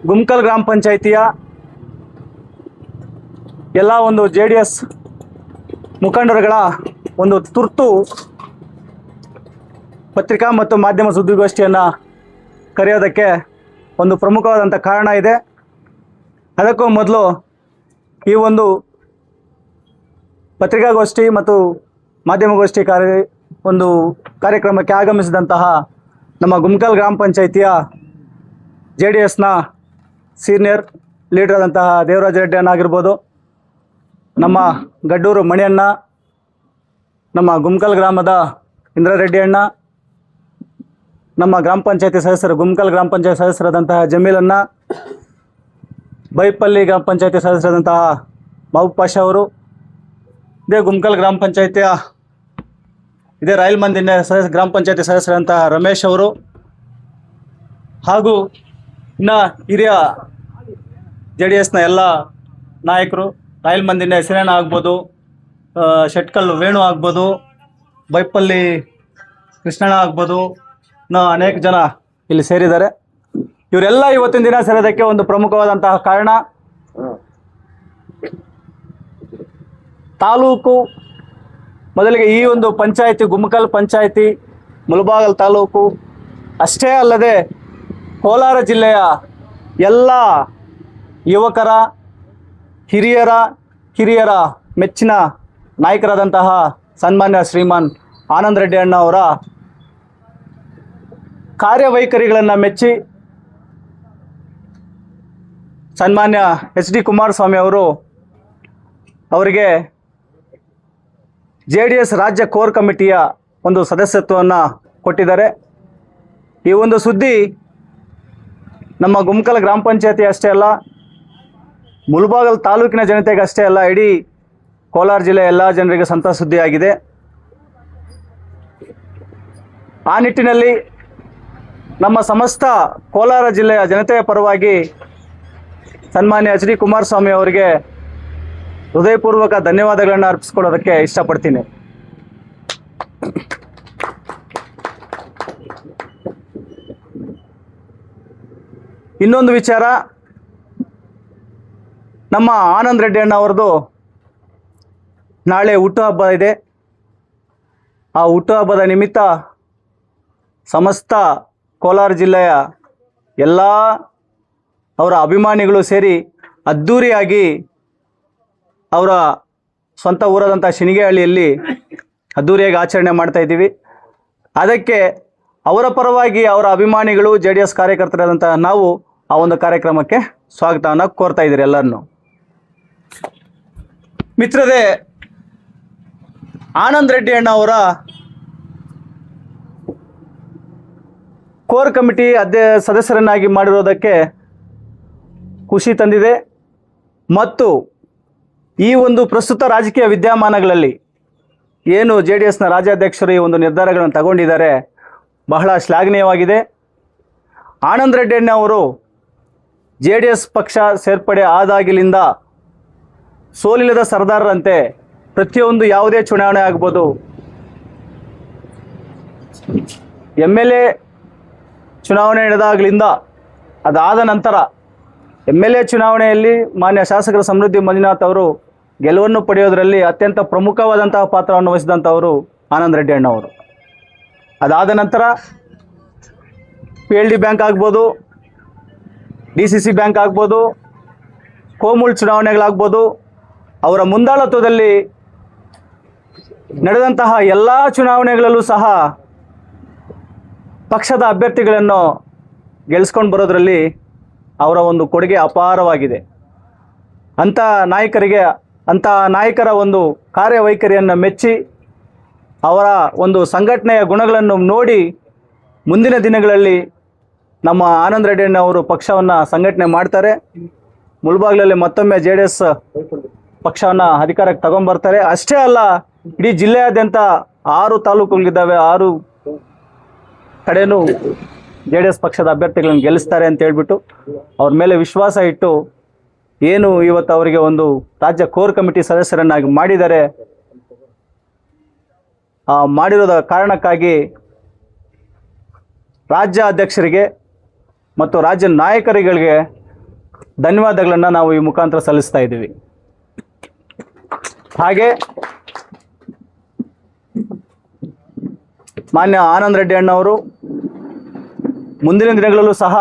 ಗುಮ್ಕಲ್ ಗ್ರಾಮ ಪಂಚಾಯಿತಿಯ ಎಲ್ಲ ಒಂದು JDS ಮುಖಂಡರುಗಳ ಒಂದು ತುರ್ತು ಪತ್ರಿಕಾ ಮತ್ತು ಮಾಧ್ಯಮ ಸುದ್ದಿಗೋಷ್ಠಿಯನ್ನು ಕರೆಯೋದಕ್ಕೆ ಒಂದು ಪ್ರಮುಖವಾದಂಥ ಕಾರಣ ಇದೆ. ಅದಕ್ಕೂ ಮೊದಲು ಈ ಒಂದು ಪತ್ರಿಕಾಗೋಷ್ಠಿ ಮತ್ತು ಮಾಧ್ಯಮಗೋಷ್ಠಿ ಒಂದು ಕಾರ್ಯಕ್ರಮಕ್ಕೆ ಆಗಮಿಸಿದಂತಹ ನಮ್ಮ ಗುಮ್ಕಲ್ ಗ್ರಾಮ ಪಂಚಾಯಿತಿಯ JDSನ ಸೀನಿಯರ್ ಲೀಡರ್ ಆದಂತಹ ದೇವರಾಜ ರೆಡ್ಡಿ ಅಣ್ಣ ಆಗಿರ್ಬೋದು, ನಮ್ಮ ಗಡ್ಡೂರು ಮಣಿಯಣ್ಣ, ನಮ್ಮ ಗುಮ್ಕಲ್ ಗ್ರಾಮದ ಇಂದ್ರಾರೆಡ್ಡಿ ಅಣ್ಣ, ನಮ್ಮ ಗ್ರಾಮ ಪಂಚಾಯತಿ ಸದಸ್ಯರು ಗುಮ್ಕಲ್ ಗ್ರಾಮ ಪಂಚಾಯತ್ ಸದಸ್ಯರಾದಂತಹ ಜಮೀಲಣ್ಣ, ಬೈಪಲ್ಲಿ ಗ್ರಾಮ ಪಂಚಾಯತಿ ಸದಸ್ಯರಾದಂತಹ ಮಹಬೂಬ್ ಪಾಷಾ ಅವರು, ಇದೇ ಗುಮ್ಕಲ್ ಗ್ರಾಮ ಪಂಚಾಯತಿಯ ಇದೇ ರಾಯಲ್ ಮಂದಿನ ಗ್ರಾಮ ಪಂಚಾಯತಿ ಸದಸ್ಯರಾದಂತಹ ರಮೇಶ್ ಅವರು, ಹಾಗೂ ಇನ್ನು ಹಿರಿಯ JDSನ ಎಲ್ಲ ನಾಯಕರು, ರಾಯಲ್ ಮಂದಿನ ಹೆಸರೇನ ಆಗ್ಬೋದು, ಶೆಟ್ಕಲ್ ವೇಣು ಆಗ್ಬೋದು, ಬೈಪಲ್ಲಿ ಕೃಷ್ಣಣ್ಣ ಆಗ್ಬೋದು, ಇನ್ನು ಅನೇಕ ಜನ ಇಲ್ಲಿ ಸೇರಿದ್ದಾರೆ. ಇವರೆಲ್ಲ ಇವತ್ತಿನ ದಿನ ಸೇರೋದಕ್ಕೆ ಒಂದು ಪ್ರಮುಖವಾದಂತಹ ಕಾರಣ, ತಾಲೂಕು ಮೊದಲಿಗೆ ಈ ಒಂದು ಪಂಚಾಯಿತಿ ಗುಮ್ಕಲ್ ಪಂಚಾಯಿತಿ ಮುಳಬಾಗಿಲು ತಾಲೂಕು ಅಷ್ಟೇ ಅಲ್ಲದೆ ಕೋಲಾರ ಜಿಲ್ಲೆಯ ಎಲ್ಲ ಯುವಕರ ಹಿರಿಯರ ಮೆಚ್ಚಿನ ನಾಯಕರಾದಂತಹ ಸನ್ಮಾನ್ಯ ಶ್ರೀಮಾನ್ ಆನಂದ್ ರೆಡ್ಡಿ ಅಣ್ಣ ಅವರ ಕಾರ್ಯವೈಖರಿಗಳನ್ನು ಮೆಚ್ಚಿ ಸನ್ಮಾನ್ಯ HD ಕುಮಾರಸ್ವಾಮಿ ಅವರಿಗೆ JDS ರಾಜ್ಯ ಕೋರ್ ಕಮಿಟಿಯ ಒಂದು ಸದಸ್ಯತ್ವವನ್ನು ಕೊಟ್ಟಿದ್ದಾರೆ. ಈ ಒಂದು ಸುದ್ದಿ ನಮ್ಮ ಗುಮ್ಕಲ್ ಗ್ರಾಮ ಪಂಚಾಯತಿ ಅಷ್ಟೇ ಅಲ್ಲ, ಮುಳಬಾಗಿಲು ತಾಲೂಕಿನ ಜನತೆಗೆ ಅಷ್ಟೇ ಅಲ್ಲ, ಇಡೀ ಕೋಲಾರ ಜಿಲ್ಲೆಯ ಎಲ್ಲ ಜನರಿಗೆ ಸಂತಸ ಸುದ್ದಿಯಾಗಿದೆ. ಆ ನಿಟ್ಟಿನಲ್ಲಿ ನಮ್ಮ ಸಮಸ್ತ ಕೋಲಾರ ಜಿಲ್ಲೆಯ ಜನತೆಯ ಪರವಾಗಿ ಸನ್ಮಾನ್ಯ HD ಕುಮಾರಸ್ವಾಮಿ ಅವರಿಗೆ ಹೃದಯಪೂರ್ವಕ ಧನ್ಯವಾದಗಳನ್ನು ಅರ್ಪಿಸ್ಕೊಳ್ಳೋದಕ್ಕೆ ಇಷ್ಟಪಡ್ತೀನಿ. ಇನ್ನೊಂದು ವಿಚಾರ, ನಮ್ಮ ಆನಂದ್ ರೆಡ್ಡಿ ಅಣ್ಣ ಅವರದು ನಾಳೆ ಹುಟ್ಟುಹಬ್ಬ ಇದೆ. ಆ ಹುಟ್ಟುಹಬ್ಬದ ನಿಮಿತ್ತ ಸಮಸ್ತ ಕೋಲಾರ ಜಿಲ್ಲೆಯ ಎಲ್ಲ ಅವರ ಅಭಿಮಾನಿಗಳು ಸೇರಿ ಅದ್ಧೂರಿಯಾಗಿ ಅವರ ಸ್ವಂತ ಊರಾದಂಥ ಶಿನಿಗೆಹಳ್ಳಿಯಲ್ಲಿ ಅದ್ಧೂರಿಯಾಗಿ ಆಚರಣೆ ಮಾಡ್ತಾ ಇದ್ದೀವಿ. ಅದಕ್ಕೆ ಅವರ ಪರವಾಗಿ ಅವರ ಅಭಿಮಾನಿಗಳು JDS ಕಾರ್ಯಕರ್ತರಾದಂಥ ನಾವು ಆ ಒಂದು ಕಾರ್ಯಕ್ರಮಕ್ಕೆ ಸ್ವಾಗತವನ್ನು ಕೋರ್ತಾ ಇದ್ದೀರಿ ಎಲ್ಲರನ್ನು. ಮಿತ್ರರೇ, ಆನಂದ್ ರೆಡ್ಡಿ ಅಣ್ಣ ಅವರ ಕೋರ್ ಕಮಿಟಿ ಸದಸ್ಯರನ್ನಾಗಿ ಮಾಡಿರೋದಕ್ಕೆ ಖುಷಿ ತಂದಿದೆ. ಮತ್ತು ಈ ಒಂದು ಪ್ರಸ್ತುತ ರಾಜಕೀಯ ವಿದ್ಯಮಾನಗಳಲ್ಲಿ ಏನು JDSನ ರಾಜ್ಯಾಧ್ಯಕ್ಷರು ಈ ಒಂದು ನಿರ್ಧಾರಗಳನ್ನು ತಗೊಂಡಿದ್ದಾರೆ, ಬಹಳ ಶ್ಲಾಘನೀಯವಾಗಿದೆ. ಆನಂದ್ ರೆಡ್ಡಿ ಅಣ್ಣ ಅವರು JDS ಪಕ್ಷ ಸೇರ್ಪಡೆ ಆದಾಗಿಲಿಂದ ಸೋಲಿಲ್ಲದ ಸರ್ದಾರರಂತೆ ಪ್ರತಿಯೊಂದು ಯಾವುದೇ ಚುನಾವಣೆ ಆಗ್ಬೋದು, MLA ಚುನಾವಣೆ ನಡೆದಾಗಲಿಂದ ಅದಾದ ನಂತರ MLA ಚುನಾವಣೆಯಲ್ಲಿ ಮಾನ್ಯ ಶಾಸಕರ ಸಮೃದ್ಧಿ ಮಂಜುನಾಥ್ ಅವರು ಗೆಲುವನ್ನು ಪಡೆಯೋದರಲ್ಲಿ ಅತ್ಯಂತ ಪ್ರಮುಖವಾದಂತಹ ಪಾತ್ರವನ್ನು ವಹಿಸಿದಂಥವರು ಆನಂದ್ ರೆಡ್ಡಿ ಅಣ್ಣ ಅವರು. ಅದಾದ ನಂತರ PLD ಬ್ಯಾಂಕ್ ಆಗ್ಬೋದು, DCC ಬ್ಯಾಂಕ್ ಆಗ್ಬೋದು, ಕೋಮುಲ್ ಚುನಾವಣೆಗಳಾಗ್ಬೋದು, ಅವರ ಮುಂದಾಳತ್ವದಲ್ಲಿ ನಡೆದಂತಹ ಎಲ್ಲ ಚುನಾವಣೆಗಳಲ್ಲೂ ಸಹ ಪಕ್ಷದ ಅಭ್ಯರ್ಥಿಗಳನ್ನು ಗೆಲ್ಲಿಸ್ಕೊಂಡು ಬರೋದರಲ್ಲಿ ಅವರ ಒಂದು ಕೊಡುಗೆ ಅಪಾರವಾಗಿದೆ. ಅಂಥ ನಾಯಕರ ಒಂದು ಕಾರ್ಯವೈಖರಿಯನ್ನು ಮೆಚ್ಚಿ ಅವರ ಒಂದು ಸಂಘಟನೆಯ ಗುಣಗಳನ್ನು ನೋಡಿ ಮುಂದಿನ ದಿನಗಳಲ್ಲಿ ನಮ್ಮ ಆನಂದ್ ರೆಡ್ಡಿ ಅವರು ಪಕ್ಷವನ್ನು ಸಂಘಟನೆ ಮಾಡ್ತಾರೆ. ಮುಳಬಾಗಿಲಲ್ಲಿ ಮತ್ತೊಮ್ಮೆ JDS ಪಕ್ಷವನ್ನು ಅಧಿಕಾರಕ್ಕೆ ತಗೊಂಡ್ಬರ್ತಾರೆ. ಅಷ್ಟೇ ಅಲ್ಲ, ಇಡೀ ಜಿಲ್ಲೆಯಾದ್ಯಂತ 6 ತಾಲೂಕುಗಳಿದ್ದಾವೆ, 6 ಕಡೆಯೂ JDS ಪಕ್ಷದ ಅಭ್ಯರ್ಥಿಗಳನ್ನು ಗೆಲ್ಲಿಸ್ತಾರೆ ಅಂತ ಹೇಳ್ಬಿಟ್ಟು ಅವ್ರ ಮೇಲೆ ವಿಶ್ವಾಸ ಇಟ್ಟು ಏನು ಇವತ್ತು ಅವರಿಗೆ ಒಂದು ರಾಜ್ಯ ಕೋರ್ ಕಮಿಟಿ ಸದಸ್ಯರನ್ನಾಗಿ ಮಾಡಿದ್ದಾರೆ. ಮಾಡಿರೋದ ಕಾರಣಕ್ಕಾಗಿ ರಾಜ್ಯ ಅಧ್ಯಕ್ಷರಿಗೆ ಮತ್ತು ರಾಜ್ಯ ನಾಯಕರುಗಳಿಗೆ ಧನ್ಯವಾದಗಳನ್ನು ನಾವು ಈ ಮುಖಾಂತರ ಸಲ್ಲಿಸ್ತಾ ಇದ್ದೀವಿ. ಹಾಗೆ ಮಾನ್ಯ ಆನಂದ್ ರೆಡ್ಡಿ ಅಣ್ಣವರು ಮುಂದಿನ ದಿನಗಳಲ್ಲೂ ಸಹ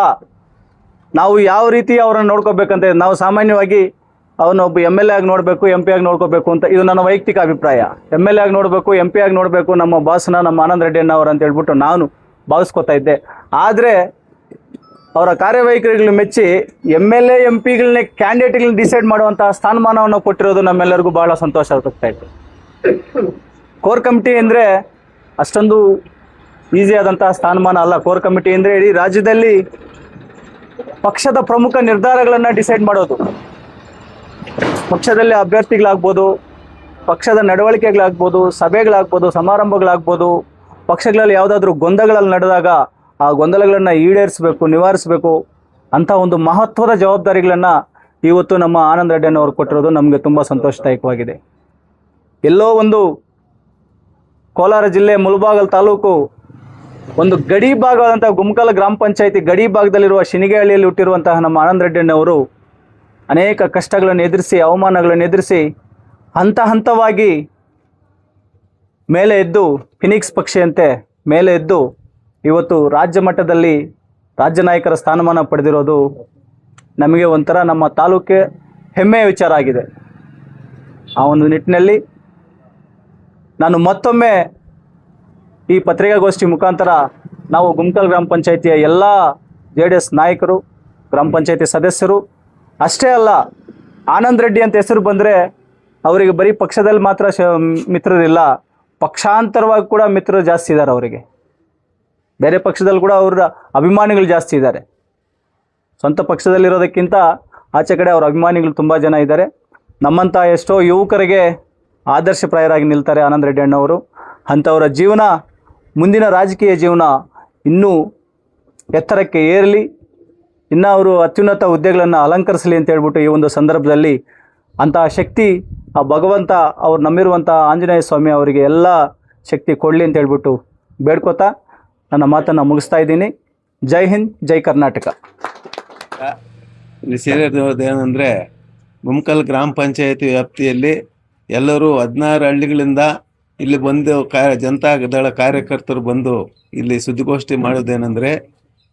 ನಾವು ಯಾವ ರೀತಿ ಅವರನ್ನು ನೋಡ್ಕೋಬೇಕಂತ, ನಾವು ಸಾಮಾನ್ಯವಾಗಿ ಅವನೊಬ್ಬ MLA ಆಗಿ ನೋಡಬೇಕು, MP ಆಗಿ ನೋಡ್ಕೋಬೇಕು ಅಂತ, ಇದು ನನ್ನ ವೈಯಕ್ತಿಕ ಅಭಿಪ್ರಾಯ. MLA ಆಗಿ ನೋಡಬೇಕು, MP ಆಗಿ ನೋಡಬೇಕು ನಮ್ಮ ಬಾಸ್ನ, ನಮ್ಮ ಆನಂದ್ ರೆಡ್ಡಿ ಅಣ್ಣವರು ಅಂತ ಹೇಳ್ಬಿಟ್ಟು ನಾನು ಭಾವಿಸ್ಕೊತಾ ಇದ್ದೆ. ಆದರೆ ಅವರ ಕಾರ್ಯವೈಖರಿಗಳು ಮೆಚ್ಚಿ MLA MP ಕ್ಯಾಂಡಿಡೇಟ್ಗಳನ್ನ ಡಿಸೈಡ್ ಮಾಡುವಂತಹ ಸ್ಥಾನಮಾನವನ್ನು ಕೊಟ್ಟಿರೋದು ನಮ್ಮೆಲ್ಲರಿಗೂ ಬಹಳ ಸಂತೋಷ ಆಗ್ತಾ ಇತ್ತು. ಕೋರ್ ಕಮಿಟಿ ಅಂದರೆ ಅಷ್ಟೊಂದು ಈಸಿ ಆದಂತಹ ಸ್ಥಾನಮಾನ ಅಲ್ಲ. ಕೋರ್ ಕಮಿಟಿ ಅಂದರೆ ಇಡೀ ರಾಜ್ಯದಲ್ಲಿ ಪಕ್ಷದ ಪ್ರಮುಖ ನಿರ್ಧಾರಗಳನ್ನು ಡಿಸೈಡ್ ಮಾಡೋದು. ಪಕ್ಷದಲ್ಲಿ ಅಭ್ಯರ್ಥಿಗಳಾಗ್ಬೋದು, ಪಕ್ಷದ ನಡವಳಿಕೆಗಳಾಗ್ಬೋದು, ಸಭೆಗಳಾಗ್ಬೋದು, ಸಮಾರಂಭಗಳಾಗ್ಬೋದು, ಪಕ್ಷಗಳಲ್ಲಿ ಯಾವುದಾದ್ರೂ ಗೊಂದಲಗಳಲ್ಲಿ ನಡೆದಾಗ ಆ ಗೊಂದಲಗಳನ್ನು ಈಡೇರಿಸಬೇಕು, ನಿವಾರಿಸಬೇಕು ಅಂಥ ಒಂದು ಮಹತ್ವದ ಜವಾಬ್ದಾರಿಗಳನ್ನು ಇವತ್ತು ನಮ್ಮ ಆನಂದ್ ರೆಡ್ಡಿಯವರು ಕೊಟ್ಟಿರೋದು ನಮಗೆ ತುಂಬ ಸಂತೋಷದಾಯಕವಾಗಿದೆ. ಎಲ್ಲೋ ಒಂದು ಕೋಲಾರ ಜಿಲ್ಲೆ ಮುಳಬಾಗಲ್ ತಾಲೂಕು ಒಂದು ಗಡಿ ಭಾಗವಾದಂಥ ಗುಮ್ಕಲ್ ಗ್ರಾಮ ಪಂಚಾಯಿತಿ ಗಡಿ ಭಾಗದಲ್ಲಿರುವ ಶಿನಿಗೆಹಳ್ಳಿಯಲ್ಲಿ ಹುಟ್ಟಿರುವಂತಹ ನಮ್ಮ ಆನಂದ್ ರೆಡ್ಡಿಯವರು ಅನೇಕ ಕಷ್ಟಗಳನ್ನು ಎದುರಿಸಿ, ಅವಮಾನಗಳನ್ನು ಎದುರಿಸಿ ಹಂತ ಹಂತವಾಗಿ ಮೇಲೆ ಎದ್ದು ಫಿನಿಕ್ಸ್ ಪಕ್ಷಿಯಂತೆ ಮೇಲೆ ಎದ್ದು ಇವತ್ತು ರಾಜ್ಯ ಮಟ್ಟದಲ್ಲಿ ರಾಜ್ಯ ನಾಯಕರ ಸ್ಥಾನಮಾನ ಪಡೆದಿರೋದು ನಮಗೆ ಒಂಥರ ನಮ್ಮ ತಾಲೂಕೆ ಹೆಮ್ಮೆಯ ವಿಚಾರ ಆಗಿದೆ. ಆ ಒಂದು ನಿಟ್ಟಿನಲ್ಲಿ ನಾನು ಮತ್ತೊಮ್ಮೆ ಈ ಪತ್ರಿಕಾಗೋಷ್ಠಿ ಮುಖಾಂತರ ನಾವು ಗುಮ್ಕಲ್ ಗ್ರಾಮ ಪಂಚಾಯಿತಿಯ ಎಲ್ಲ JDS ನಾಯಕರು, ಗ್ರಾಮ ಪಂಚಾಯಿತಿ ಸದಸ್ಯರು ಅಷ್ಟೇ ಅಲ್ಲ, ಆನಂದ್ ರೆಡ್ಡಿ ಅಂತ ಹೆಸರು ಬಂದರೆ ಅವರಿಗೆ ಬರೀ ಪಕ್ಷದಲ್ಲಿ ಮಾತ್ರ ಮಿತ್ರರಿಲ್ಲ, ಪಕ್ಷಾಂತರವಾಗಿ ಕೂಡ ಮಿತ್ರರು ಜಾಸ್ತಿ ಇದ್ದಾರೆ. ಅವರಿಗೆ ಬೇರೆ ಪಕ್ಷದಲ್ಲಿ ಕೂಡ ಅವರ ಅಭಿಮಾನಿಗಳು ಜಾಸ್ತಿ ಇದ್ದಾರೆ. ಸ್ವಂತ ಪಕ್ಷದಲ್ಲಿರೋದಕ್ಕಿಂತ ಆಚೆ ಕಡೆ ಅವರ ಅಭಿಮಾನಿಗಳು ತುಂಬ ಜನ ಇದ್ದಾರೆ. ನಮ್ಮಂಥ ಎಷ್ಟೋ ಯುವಕರಿಗೆ ಆದರ್ಶಪ್ರಾಯರಾಗಿ ನಿಲ್ತಾರೆ ಆನಂದ್ ರೆಡ್ಡಿ ಅಣ್ಣವರು. ಅಂಥವರ ಜೀವನ, ಮುಂದಿನ ರಾಜಕೀಯ ಜೀವನ ಇನ್ನೂ ಎತ್ತರಕ್ಕೆ ಏರಲಿ, ಇನ್ನು ಅವರು ಅತ್ಯುನ್ನತ ಹುದ್ದೆಗಳನ್ನು ಅಲಂಕರಿಸಲಿ ಅಂತ ಹೇಳ್ಬಿಟ್ಟು ಈ ಒಂದು ಸಂದರ್ಭದಲ್ಲಿ ಅಂತಹ ಶಕ್ತಿ ಆ ಭಗವಂತ ಅವ್ರು ನಂಬಿರುವಂಥ ಆಂಜನೇಯ ಸ್ವಾಮಿ ಅವರಿಗೆ ಎಲ್ಲ ಶಕ್ತಿ ಕೊಡಲಿ ಅಂತ ಹೇಳ್ಬಿಟ್ಟು ಬೇಡ್ಕೋತಾ ನನ್ನ ಮಾತನ್ನು ಮುಗಿಸ್ತಾ ಇದ್ದೀನಿ. ಜೈ ಹಿಂದ್, ಜೈ ಕರ್ನಾಟಕ. ಇಲ್ಲಿ ಸೇರಿರೋದೇನೆಂದರೆ ಗುಮ್ಕಲ್ ಗ್ರಾಮ ಪಂಚಾಯತಿ ವ್ಯಾಪ್ತಿಯಲ್ಲಿ ಎಲ್ಲರೂ 16 ಹಳ್ಳಿಗಳಿಂದ ಇಲ್ಲಿ ಬಂದು ಜನತಾದಳ ಕಾರ್ಯಕರ್ತರು ಬಂದು ಇಲ್ಲಿ ಸುದ್ದಿಗೋಷ್ಠಿ ಮಾಡೋದೇನೆಂದರೆ,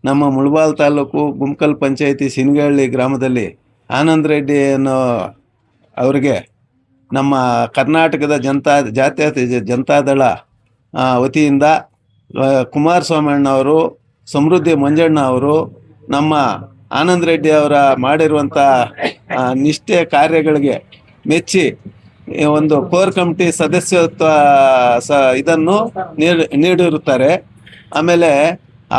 ನಮ್ಮ ಮುಳಬಾಲ್ ತಾಲೂಕು ಗುಮ್ಕಲ್ ಪಂಚಾಯತಿ ಶಿನಿಗೆಹಳ್ಳಿ ಗ್ರಾಮದಲ್ಲಿ ಆನಂದ್ ರೆಡ್ಡಿ ಅನ್ನೋ ಅವರಿಗೆ ನಮ್ಮ ಕರ್ನಾಟಕದ ಜಾತ್ಯತೀತ ಜನತಾದಳ ವತಿಯಿಂದ ಕುಮಾರಸ್ವಾಮಿ ಅವರು, ಸಮೃದ್ಧಿ ಮಂಜಣ್ಣ ಅವರು, ನಮ್ಮ ಆನಂದ್ ರೆಡ್ಡಿ ಅವರ ಮಾಡಿರುವಂಥ ನಿಷ್ಠೆ ಕಾರ್ಯಗಳಿಗೆ ಮೆಚ್ಚಿ ಒಂದು ಕೋರ್ ಕಮಿಟಿ ಸದಸ್ಯತ್ವ ಇದನ್ನು ನೀಡಿರುತ್ತಾರೆ. ಆಮೇಲೆ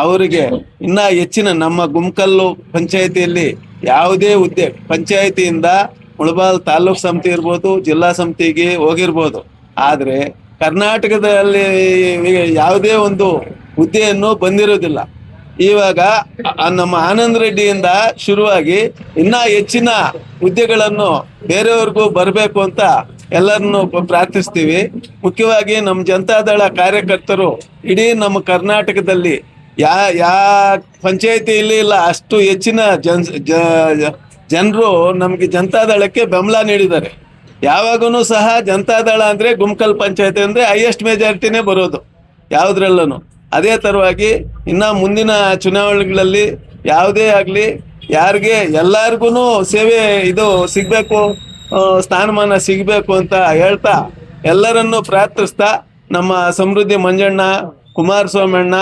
ಅವರಿಗೆ ಇನ್ನೂ ಹೆಚ್ಚಿನ ನಮ್ಮ ಗುಮ್ಕಲ್ಲು ಪಂಚಾಯಿತಿಯಲ್ಲಿ ಯಾವುದೇ ಹುದ್ದೆ ಪಂಚಾಯಿತಿಯಿಂದ ಮುಳಬಾಲ್ ತಾಲೂಕು ಸಮಿತಿ ಇರ್ಬೋದು, ಜಿಲ್ಲಾ ಸಮಿತಿಗೆ ಹೋಗಿರ್ಬೋದು, ಆದರೆ ಕರ್ನಾಟಕದಲ್ಲಿ ಯಾವುದೇ ಒಂದು ಹುದ್ದೆಯನ್ನು ಬಂದಿರೋದಿಲ್ಲ. ಇವಾಗ ನಮ್ಮ ಆನಂದ್ ರೆಡ್ಡಿಯಿಂದ ಶುರುವಾಗಿ ಇನ್ನೂ ಹೆಚ್ಚಿನ ಹುದ್ದೆಗಳನ್ನು ಬೇರೆಯವ್ರಿಗೂ ಬರಬೇಕು ಅಂತ ಎಲ್ಲರನ್ನು ಪ್ರಾರ್ಥಿಸ್ತೀವಿ. ಮುಖ್ಯವಾಗಿ ನಮ್ಮ ಜನತಾದಳ ಕಾರ್ಯಕರ್ತರು ಇಡೀ ನಮ್ಮ ಕರ್ನಾಟಕದಲ್ಲಿ ಯಾ ಪಂಚಾಯಿತಿಯಲ್ಲಿ ಇಲ್ಲ ಅಷ್ಟು ಹೆಚ್ಚಿನ ಜನರು ನಮಗೆ ಜನತಾದಳಕ್ಕೆ ಬೆಂಬಲ ನೀಡಿದ್ದಾರೆ. ಯಾವಾಗೂ ಸಹ ಜನತಾದಳ ಅಂದರೆ ಗುಮ್ಕಲ್ ಪಂಚಾಯತಿ ಅಂದರೆ ಹೈಯೆಸ್ಟ್ ಮೆಜಾರಿಟಿನೇ ಬರೋದು ಯಾವುದ್ರಲ್ಲೂ. ಅದೇ ಥರವಾಗಿ ಇನ್ನು ಮುಂದಿನ ಚುನಾವಣೆಗಳಲ್ಲಿ ಯಾವುದೇ ಆಗಲಿ ಯಾರಿಗೆ ಎಲ್ಲರಿಗೂ ಸೇವೆ ಇದು ಸಿಗಬೇಕು, ಸ್ಥಾನಮಾನ ಸಿಗಬೇಕು ಅಂತ ಹೇಳ್ತಾ ಎಲ್ಲರನ್ನು ಪ್ರಾರ್ಥಿಸ್ತಾ ನಮ್ಮ ಸಮೃದ್ಧಿ ಮಂಜಣ್ಣ, ಕುಮಾರಸ್ವಾಮಣ್ಣ,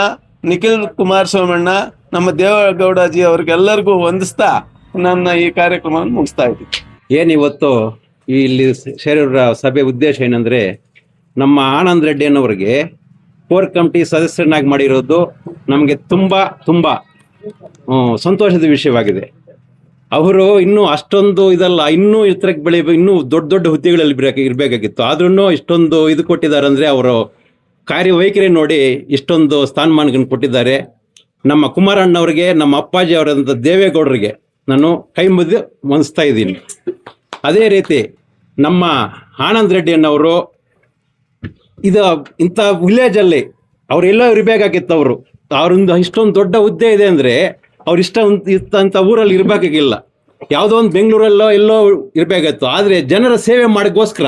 ನಿಖಿಲ್ ಕುಮಾರಸ್ವಾಮಣ್ಣ, ನಮ್ಮ ದೇವೇಗೌಡಜಿ ಅವ್ರಿಗೆಲ್ಲರಿಗೂ ವಂದಿಸ್ತಾ ನನ್ನ ಈ ಕಾರ್ಯಕ್ರಮವನ್ನು ಮುಗಿಸ್ತಾ ಇದ್ದೀನಿ. ಏನಿವತ್ತು ಇಲ್ಲಿ ಸೇರಿರೋ ಸಭೆ ಉದ್ದೇಶ ಏನಂದರೆ, ನಮ್ಮ ಆನಂದ್ ರೆಡ್ಡಿ ಅನ್ನೋರಿಗೆ ಕೋರ್ ಕಮಿಟಿ ಸದಸ್ಯರನ್ನಾಗಿ ಮಾಡಿರೋದು ನಮಗೆ ತುಂಬ ಸಂತೋಷದ ವಿಷಯವಾಗಿದೆ. ಅವರು ಇನ್ನೂ ಅಷ್ಟೊಂದು ಇದಲ್ಲ, ಇನ್ನೂ ಎತ್ತರಕ್ಕೆ ಬೆಳಿಬೇಕು, ಇನ್ನೂ ದೊಡ್ಡ ಹುದ್ದೆಗಳಲ್ಲಿ ಇರಬೇಕಾಗಿತ್ತು. ಆದ್ರೂ ಇಷ್ಟೊಂದು ಇದು ಕೊಟ್ಟಿದ್ದಾರೆ ಅಂದರೆ ಅವರು ಕಾರ್ಯವೈಖರಿ ನೋಡಿ ಇಷ್ಟೊಂದು ಸ್ಥಾನಮಾನಗಳನ್ನು ಕೊಟ್ಟಿದ್ದಾರೆ. ನಮ್ಮ ಕುಮಾರಣ್ಣವ್ರಿಗೆ, ನಮ್ಮ ಅಪ್ಪಾಜಿ ಅವರಂಥ ದೇವೇಗೌಡರಿಗೆ ನಾನು ಕೈ ಮುದ್ದು ವಂದಿಸ್ತಾ ಇದ್ದೀನಿ. ಅದೇ ರೀತಿ ನಮ್ಮ ಆನಂದ್ ರೆಡ್ಡಿ ಅನ್ನೋರು ಇಂಥ ವಿಲೇಜಲ್ಲಿ ಅವರೆಲ್ಲ ಇರಬೇಕಾಗಿತ್ತು. ಅವ್ರಿಂದ ಇಷ್ಟೊಂದು ದೊಡ್ಡ ಹುದ್ದೆ ಇದೆ ಅಂದರೆ ಅವ್ರು ಇಷ್ಟಂಥ ಊರಲ್ಲಿ ಇರಬೇಕಾಗಿಲ್ಲ. ಯಾವುದೋ ಒಂದು ಬೆಂಗಳೂರಲ್ಲೋ ಎಲ್ಲೋ ಇರಬೇಕಾಗಿತ್ತು. ಆದರೆ ಜನರ ಸೇವೆ ಮಾಡೋಕ್ಕೋಸ್ಕರ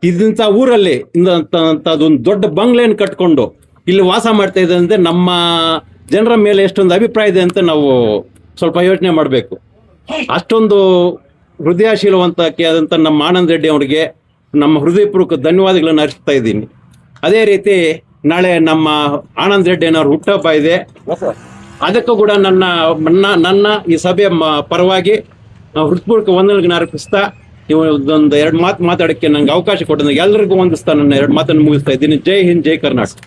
ಇದಂಥ ಊರಲ್ಲಿ ಇಂಥದ್ದೊಂದು ದೊಡ್ಡ ಬಂಗ್ಲೆಯನ್ನು ಕಟ್ಕೊಂಡು ಇಲ್ಲಿ ವಾಸ ಮಾಡ್ತಾ ಇದೆ ಅಂದರೆ ನಮ್ಮ ಜನರ ಮೇಲೆ ಎಷ್ಟೊಂದು ಅಭಿಪ್ರಾಯ ಇದೆ ಅಂತ ನಾವು ಸ್ವಲ್ಪ ಯೋಚನೆ ಮಾಡಬೇಕು. ಅಷ್ಟೊಂದು ಹೃದಯಶೀಲವಂತಕ್ಕೆ ಆದಂಥ ನಮ್ಮ ಆನಂದ್ ರೆಡ್ಡಿ ಅವರಿಗೆ ನಮ್ಮ ಹೃದಯಪೂರ್ವಕ ಧನ್ಯವಾದಗಳನ್ನು ಅರ್ಪಿಸ್ತಾ ಇದ್ದೀನಿ. ಅದೇ ರೀತಿ ನಾಳೆ ನಮ್ಮ ಆನಂದ್ ರೆಡ್ಡಿ ಅನ್ನೋರು ಹುಟ್ಟುಹಬ್ಬ ಇದೆ. ಅದಕ್ಕೂ ಕೂಡ ನನ್ನ ಈ ಸಭೆಯ ಪರವಾಗಿ ಹೃತ್ಪೂರ್ವಕ ವಂದನೆಗಳನ್ನು ಅರ್ಪಿಸ್ತಾ ಒಂದು 2 ಮಾತು ಮಾತಾಡೋಕ್ಕೆ ನಂಗೆ ಅವಕಾಶ ಕೊಟ್ಟು ಎಲ್ಲರಿಗೂ ವಂದಿಸ್ತಾ ನನ್ನ 2 ಮಾತನ್ನು ಮುಗಿಸ್ತಾ ಇದ್ದೀನಿ. ಜೈ ಹಿಂದ್, ಜೈ ಕರ್ನಾಟಕ.